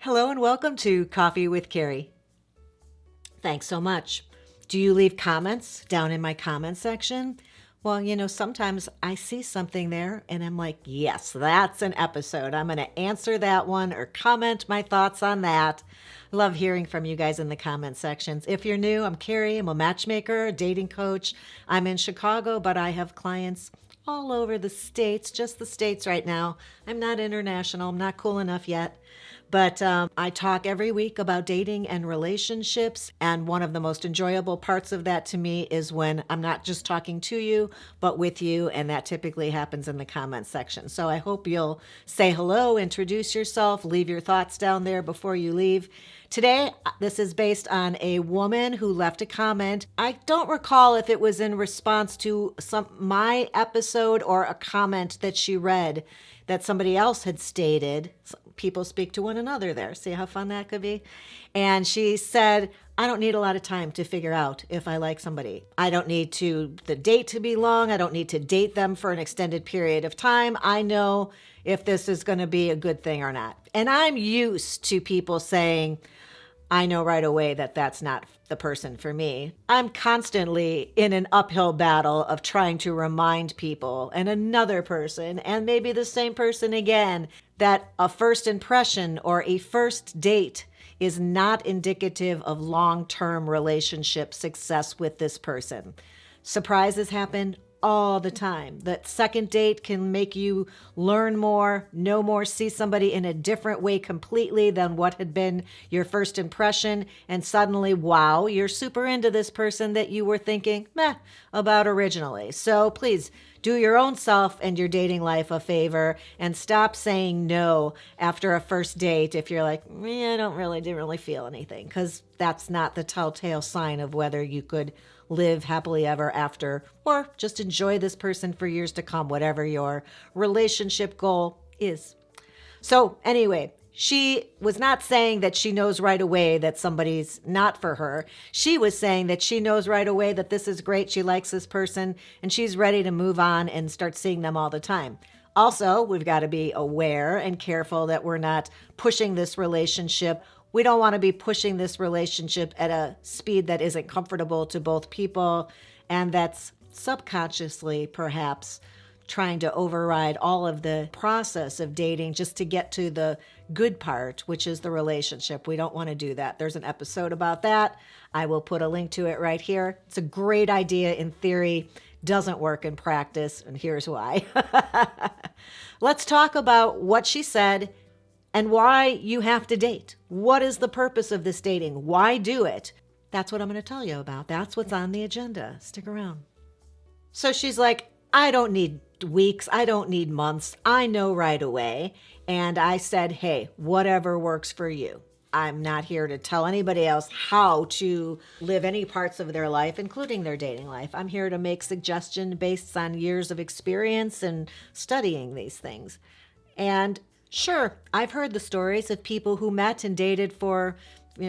Hello and welcome to Coffee with Carey. Thanks so much. Do you leave comments down in my comment section? Well, sometimes I see something there and I'm like, yes, that's an episode. I'm going to answer that one or comment my thoughts on that. Love hearing from you guys in the comment sections. If you're new, I'm Carey. I'm a matchmaker, a dating coach. I'm in Chicago, but I have clients all over the states, just the states right now. I'm not international. I'm not cool enough yet. But I talk every week about dating and relationships. And one of the most enjoyable parts of that to me is when I'm not just talking to you, but with you. And that typically happens in the comments section. So I hope you'll say hello, introduce yourself, leave your thoughts down there before you leave. Today, this is based on a woman who left a comment. I don't recall if it was in response to my episode or a comment that she read that somebody else had stated. People speak to one another there. See how fun that could be? And she said, I don't need a lot of time to figure out if I like somebody. I don't need the date to be long. I don't need to date them for an extended period of time. I know if this is going to be a good thing or not. And I'm used to people saying, I know right away that that's not the person for me. I'm constantly in an uphill battle of trying to remind people and another person and maybe the same person again that a first impression or a first date is not indicative of long-term relationship success with this person. Surprises happen all the time. That second date can make you learn more, know more, see somebody in a different way completely than what had been your first impression. And suddenly, wow, you're super into this person that you were thinking meh about originally. So please do your own self and your dating life a favor and stop saying no after a first date if you're like, I didn't really feel anything, because that's not the telltale sign of whether you could live happily ever after or just enjoy this person for years to come, whatever your relationship goal is. So anyway, she was not saying that she knows right away that somebody's not for her. She was saying that she knows right away that this is great. She likes this person and she's ready to move on and start seeing them all the time. Also, we've got to be aware and careful that we're not pushing this relationship. We don't want to be pushing this relationship at a speed that isn't comfortable to both people, and that's subconsciously perhaps trying to override all of the process of dating just to get to the good part, which is the relationship. We don't want to do that. There's an episode about that. I will put a link to it right here. It's a great idea in theory, doesn't work in practice, and here's why. Let's talk about what she said and why you have to date. What is the purpose of this dating? Why do it? That's what I'm going to tell you about. That's what's on the agenda. Stick around. So she's like, I don't need weeks. I don't need months. I know right away. And I said, hey, whatever works for you. I'm not here to tell anybody else how to live any parts of their life, including their dating life. I'm here to make suggestions based on years of experience and studying these things. And sure, I've heard the stories of people who met and dated for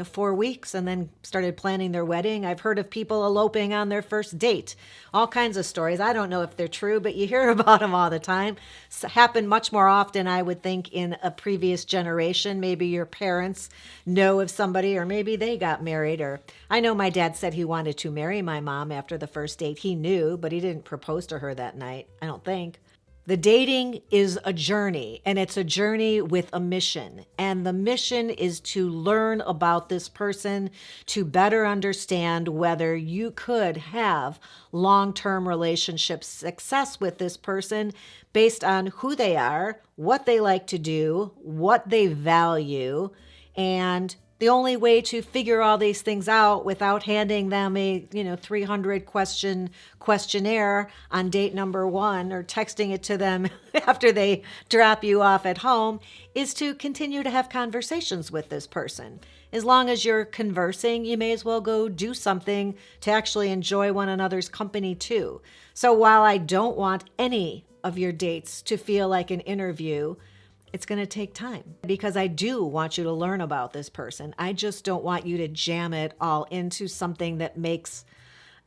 4 weeks and then started planning their wedding. I've heard of people eloping on their first date. All kinds of stories. I don't know if they're true, but you hear about them all the time. Happen much more often, I would think, in a previous generation. Maybe your parents know of somebody, or maybe they got married. Or I know my dad said he wanted to marry my mom after the first date. He knew, but he didn't propose to her that night, I don't think. The dating is a journey, and it's a journey with a mission. And the mission is to learn about this person, to better understand whether you could have long-term relationship success with this person based on who they are, what they like to do, what they value, and the only way to figure all these things out without handing them a 300 question questionnaire on date number 1 or texting it to them after they drop you off at home is to continue to have conversations with this person. As long as you're conversing, you may as well go do something to actually enjoy one another's company too. So while I don't want any of your dates to feel like an interview, it's going to take time because I do want you to learn about this person. I just don't want you to jam it all into something that makes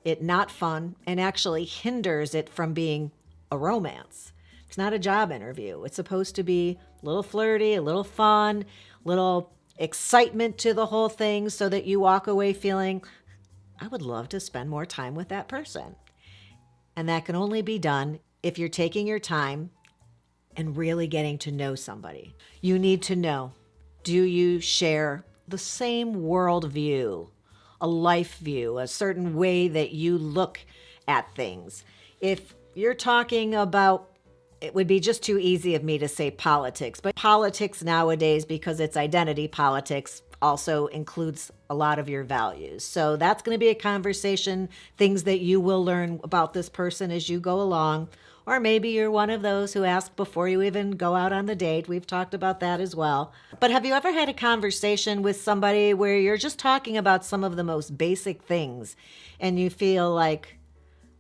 it not fun and actually hinders it from being a romance. It's not a job interview. It's supposed to be a little flirty, a little fun, little excitement to the whole thing so that you walk away feeling, I would love to spend more time with that person. And that can only be done if you're taking your time and really getting to know somebody. You need to know, do you share the same worldview, a life view, a certain way that you look at things? If you're talking about, it would be just too easy of me to say politics, but politics nowadays, because it's identity politics, also includes a lot of your values. So that's going to be a conversation, things that you will learn about this person as you go along. Or maybe you're one of those who ask before you even go out on the date. We've talked about that as well. But have you ever had a conversation with somebody where you're just talking about some of the most basic things and you feel like,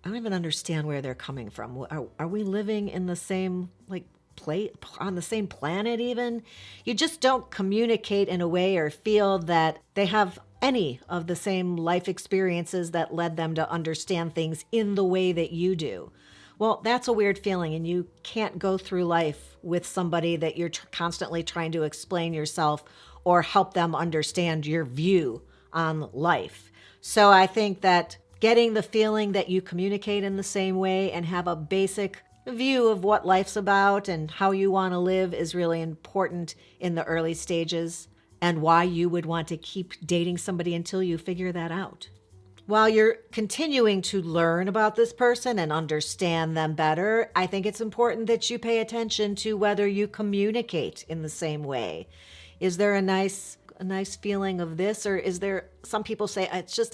I don't even understand where they're coming from. Are we living in the same on the same planet even? You just don't communicate in a way or feel that they have any of the same life experiences that led them to understand things in the way that you do. Well, that's a weird feeling, and you can't go through life with somebody that you're constantly trying to explain yourself or help them understand your view on life. So I think that getting the feeling that you communicate in the same way and have a basic view of what life's about and how you want to live is really important in the early stages, and why you would want to keep dating somebody until you figure that out. While you're continuing to learn about this person and understand them better, I think it's important that you pay attention to whether you communicate in the same way. Is there a nice feeling of this, or is there, some people say,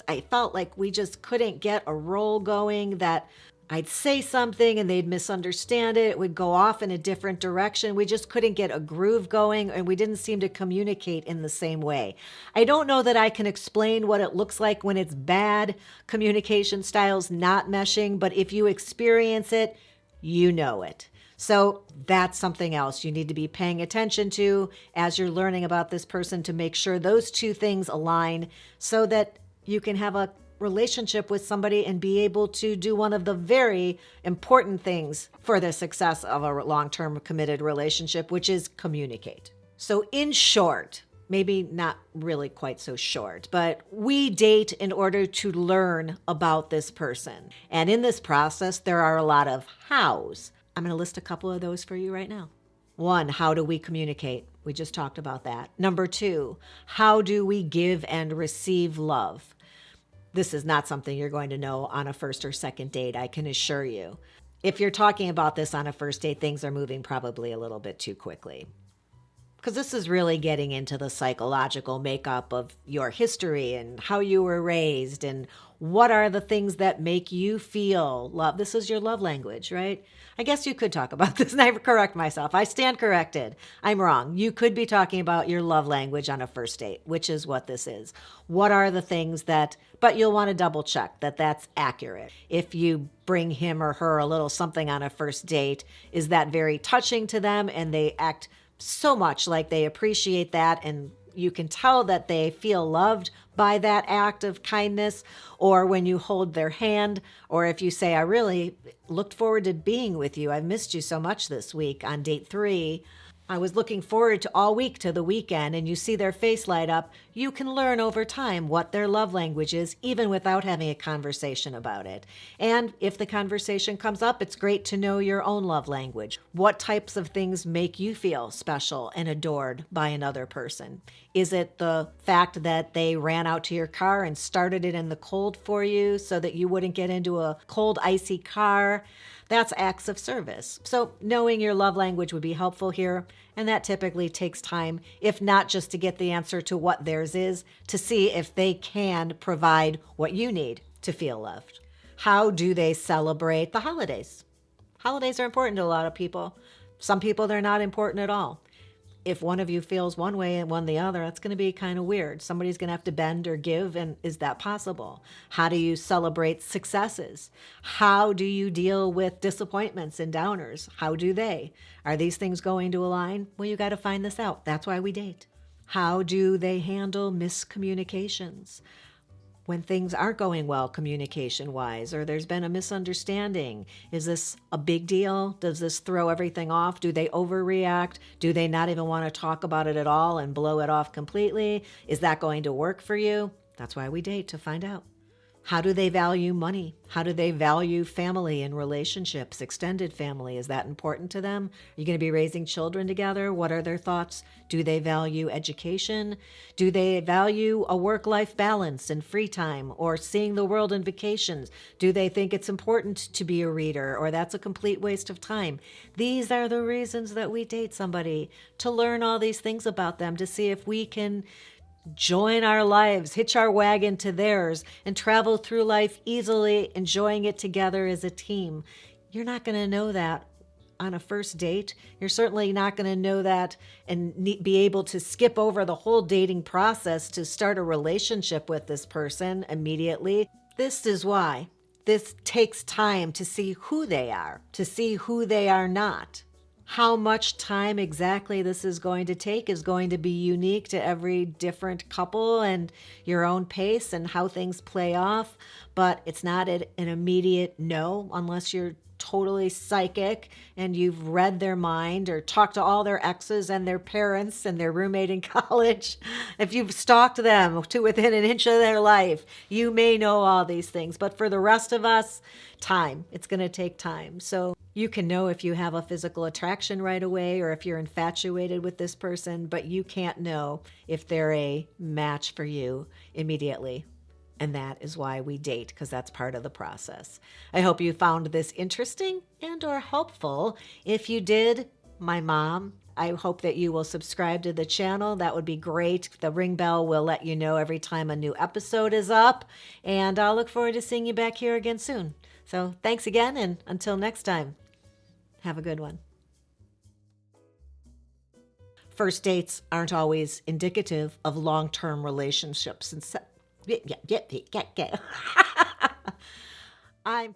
I felt like we just couldn't get a roll going, that I'd say something and they'd misunderstand it. It would go off in a different direction. We just couldn't get a groove going, and we didn't seem to communicate in the same way. I don't know that I can explain what it looks like when it's bad communication styles not meshing, but if you experience it, you know it. So that's something else you need to be paying attention to as you're learning about this person, to make sure those two things align so that you can have a relationship with somebody and be able to do one of the very important things for the success of a long-term committed relationship, which is communicate. So in short, maybe not really quite so short, but we date in order to learn about this person. And in this process, there are a lot of hows. I'm going to list a couple of those for you right now. 1, how do we communicate? We just talked about that. Number 2, how do we give and receive love? This is not something you're going to know on a first or second date, I can assure you. If you're talking about this on a first date, things are moving probably a little bit too quickly, because this is really getting into the psychological makeup of your history and how you were raised and what are the things that make you feel love. This is your love language, right? I guess you could talk about this, and I correct myself. I stand corrected. I'm wrong. You could be talking about your love language on a first date, which is what this is. What are the things that, but you'll want to double check that that's accurate. If you bring him or her a little something on a first date, is that very touching to them and they act so much like they appreciate that, and you can tell that they feel loved by that act of kindness? Or when you hold their hand, or if you say, I really looked forward to being with you, I've missed you so much this week on date 3, I was looking forward to all week to the weekend, and you see their face light up, you can learn over time what their love language is, even without having a conversation about it. And if the conversation comes up, it's great to know your own love language. What types of things make you feel special and adored by another person? Is it the fact that they ran out to your car and started it in the cold for you so that you wouldn't get into a cold, icy car? That's acts of service. So knowing your love language would be helpful here. And that typically takes time, if not just to get the answer to what theirs is, to see if they can provide what you need to feel loved. How do they celebrate the holidays? Holidays are important to a lot of people. Some people, they're not important at all. If one of you feels one way and one the other, that's going to be kind of weird. Somebody's going to have to bend or give, and is that possible? How do you celebrate successes? How do you deal with disappointments and downers? How do they? Are these things going to align? Well, you got to find this out. That's why we date. How do they handle miscommunications? when things aren't going well communication wise, or there's been a misunderstanding. Is this a big deal? Does this throw everything off? Do they overreact? Do they not even want to talk about it at all and blow it off completely? Is that going to work for you? That's why we date, to find out. How do they value money? How do they value family and relationships, extended family? Is that important to them? Are you going to be raising children together? What are their thoughts? Do they value education? Do they value a work-life balance and free time, or seeing the world in vacations? Do they think it's important to be a reader, or that's a complete waste of time? These are the reasons that we date somebody, to learn all these things about them, to see if we can join our lives, hitch our wagon to theirs, and travel through life easily, enjoying it together as a team. You're not going to know that on a first date. You're certainly not going to know that and be able to skip over the whole dating process to start a relationship with this person immediately. This is why this takes time to see who they are, to see who they are not. How much time exactly this is going to take is going to be unique to every different couple and your own pace and how things play off. But it's not an immediate no unless you're totally psychic and you've read their mind or talked to all their exes and their parents and their roommate in college. If you've stalked them to within an inch of their life, you may know all these things. But for the rest of us, time. It's going to take time. So you can know if you have a physical attraction right away or if you're infatuated with this person, but you can't know if they're a match for you immediately. And that is why we date, because that's part of the process. I hope you found this interesting and or helpful. If you did, my mom, I hope that you will subscribe to the channel. That would be great. The ring bell will let you know every time a new episode is up. And I'll look forward to seeing you back here again soon. So thanks again, and until next time, have a good one. First dates aren't always indicative of long-term relationships. And I'm